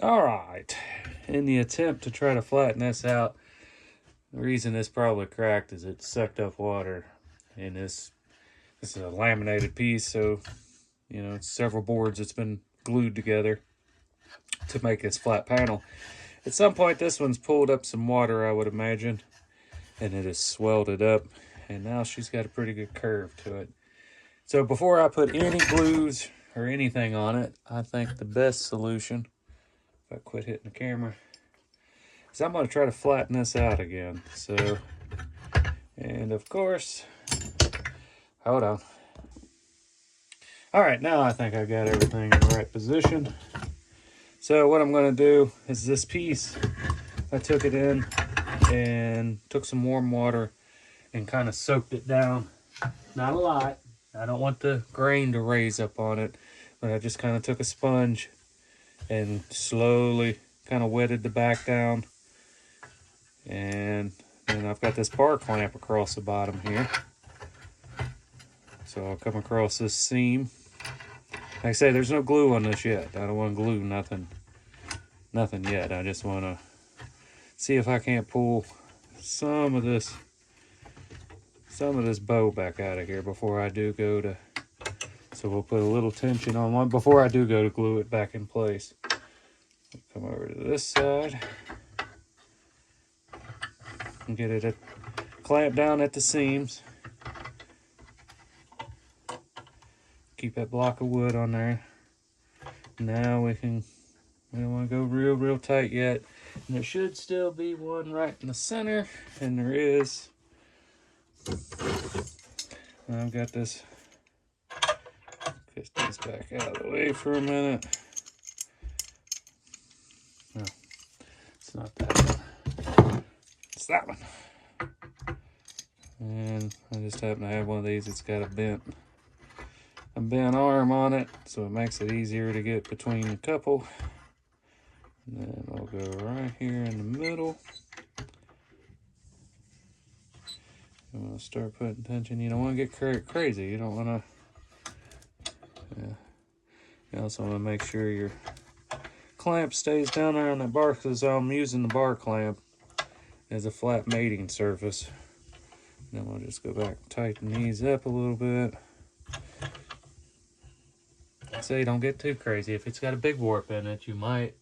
All right, in the attempt to try to flatten this out, the reason this probably cracked is it sucked up water. And this is a laminated piece, so it's several boards that's been glued together to make this flat panel. At some point, this one's pulled up some water, I would imagine, and it has swelled it up. And now she's got a pretty good curve to it. So before I put any glues or anything on it, I think the best solution, if I quit hitting the camera, is I'm going to try to flatten this out again. So, and of course, hold on. All right, now I think I got everything in the right position. So what I'm going to do is this piece, I took it in and took some warm water and kind of soaked it down. Not a lot. I don't want the grain to raise up on it, but I just kind of took a sponge and slowly kind of wetted the back down. And then I've got this bar clamp across the bottom here. So I'll come across this seam. Like I say, there's no glue on this yet. I don't want to glue nothing yet. I just want to see if I can't pull some of this bow back out of here before I do go to, so we'll put a little tension on one before I do go to glue it back in place. Come over to this side and get it clamped down at the seams. Keep that block of wood on there. Now we don't want to go real tight yet. And there should still be one right in the center, and there is. I've got this. Get this back out of the way for a minute. No, it's not that one. It's that one. And I just happen to have one of these. It's got a bent arm on it, so it makes it easier to get between a couple. And then I'll go right here in the middle. I'm going to start putting tension. You don't want to get crazy. You don't want to... Yeah. You also want to make sure your clamp stays down there on that bar, because I'm using the bar clamp as a flat mating surface. Then we'll just go back and tighten these up a little bit. Say, don't get too crazy. If it's got a big warp in it, you might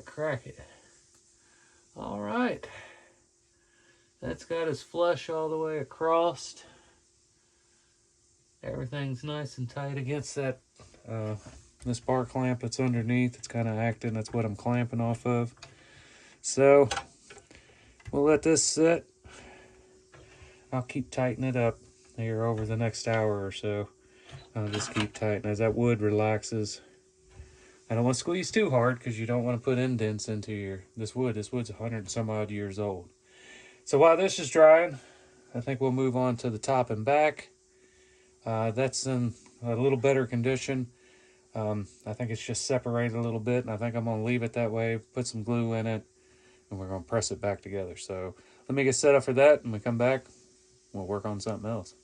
crack it. All right. That's got us flush all the way across. Everything's nice and tight against that this bar clamp that's underneath. It's kind of acting. That's what I'm clamping off of. So we'll let this sit. I'll keep tightening it up here over the next hour or so. I'll just keep tightening as that wood relaxes. I don't want to squeeze too hard because you don't want to put indents into this wood. This wood's 100 and some odd years old. So while this is drying, I think we'll move on to the top and back. That's in a little better condition. I think it's just separated a little bit, and I think I'm going to leave it that way, put some glue in it, and we're going to press it back together. So let me get set up for that, and when we come back, we'll work on something else.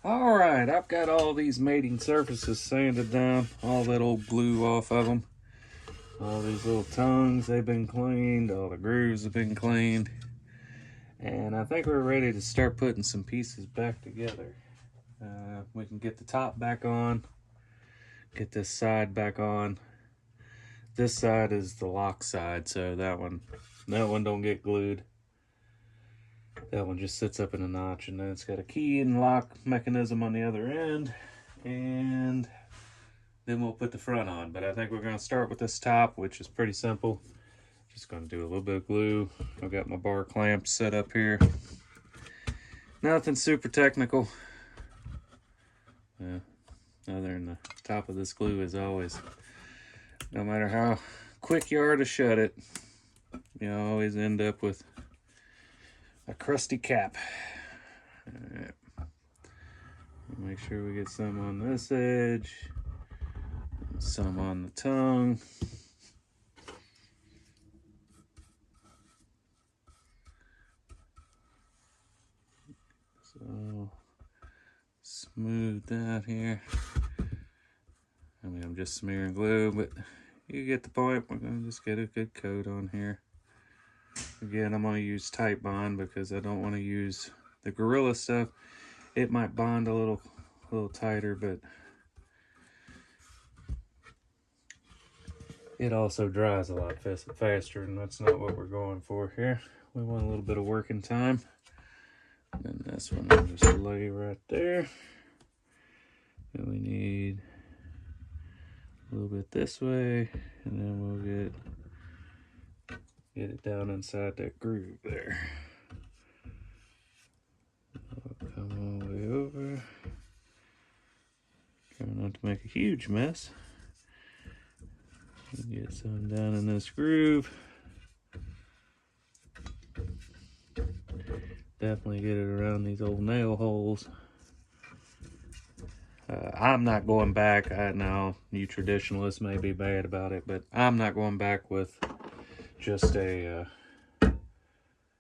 All right, I've got all these mating surfaces sanded down, all that old glue off of them. All these little tongues, they've been cleaned, all the grooves have been cleaned. And I think we're ready to start putting some pieces back together. We can get the top back on, get this side back on. This side is the lock side, so that one don't get glued. That one just sits up in a notch, and then it's got a key and lock mechanism on the other end, and then we'll put the front on. But I think we're going to start with this top, which is pretty simple. Just going to do a little bit of glue. I've got my bar clamps set up here. Nothing super technical. Other than the top of this glue is always, no matter how quick you are to shut it, you always end up with a crusty cap. All right. Make sure we get some on this edge, some on the tongue. So smooth that here. I mean, I'm just smearing glue, but you get the point. We're gonna just get a good coat on here. Again, I'm going to use tight bond because I don't want to use the Gorilla stuff. It might bond a little tighter, but it also dries a lot faster, and that's not what we're going for here. We want a little bit of working time. And then this one I'll just lay right there. And we need a little bit this way, and then we'll get it down inside that groove there. I'll come all the way over. Try not to make a huge mess. Get some down in this groove. Definitely get it around these old nail holes. I'm not going back. I know you traditionalists may be bad about it, but I'm not going back with just a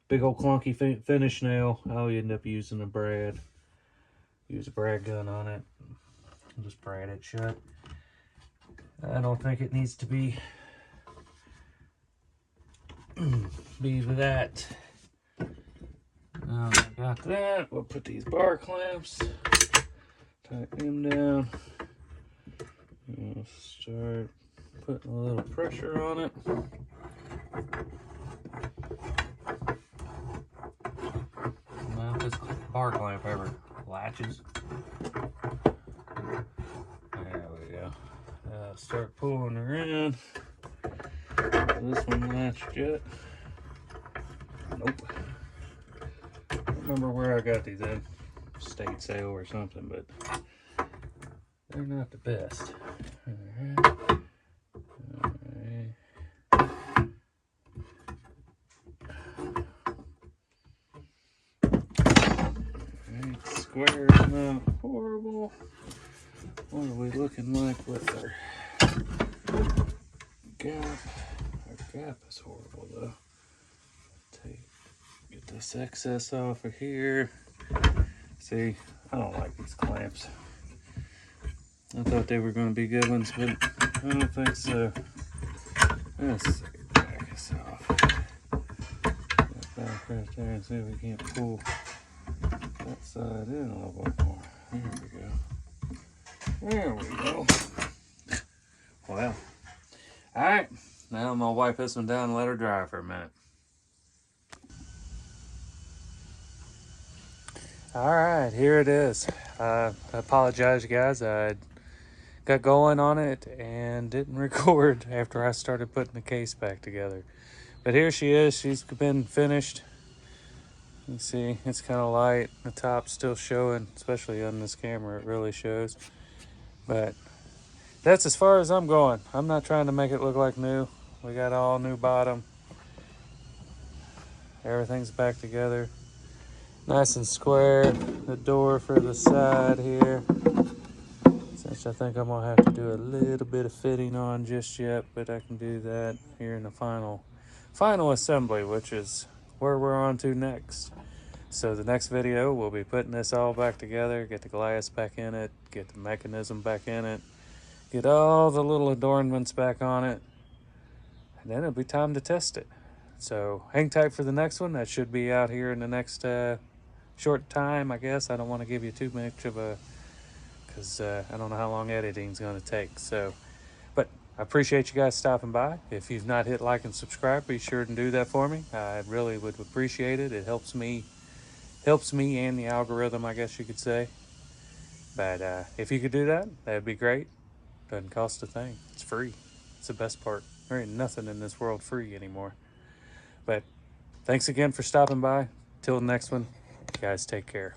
big old clunky finish nail. I'll end up using a brad. Use a brad gun on it. Just brad it shut. I don't think it needs to be that. Now I got that. We'll put these bar clamps. Tighten them down. We'll start putting a little pressure on it. Now if this bar clamp ever latches. There we go. Start pulling around. This one latched yet? Nope. I don't remember where I got these in. State sale or something, but they're not the best. Alright. Alright, square is not horrible. What are we looking like with our gap? Our gap is horrible though. Get this excess off of here. See, I don't like these clamps. I thought they were going to be good ones, but I don't think so. Let's back this off. Get back right there and see if we can't pull that side in a little bit more. There we go. Well, alright. Now I'm going to wipe this one down and let her dry for a minute. Alright, here it is. I apologize, guys. I got going on it and didn't record after I started putting the case back together. But here she is. She's been finished. You see, it's kind of light. The top's still showing, especially on this camera. It really shows. But that's as far as I'm going. I'm not trying to make it look like new. We got all new bottom. Everything's back together. Nice and square. The door for the side here, which I think I'm gonna have to do a little bit of fitting on just yet, but I can do that here in the final assembly, which is where we're on to next. So the next video, we'll be putting this all back together, get the glass back in it, get the mechanism back in it, get all the little adornments back on it, and then it'll be time to test it. So hang tight for the next one. That should be out here in the next short time, I guess. I don't want to give you too much of a, because I don't know how long editing's going to take. So, but I appreciate you guys stopping by. If you've not hit like and subscribe, be sure to do that for me. I really would appreciate it. It helps me and the algorithm, I guess you could say. But if you could do that, that'd be great. Doesn't cost a thing. It's free. It's the best part. There ain't nothing in this world free anymore. But thanks again for stopping by. Till the next one, guys, take care.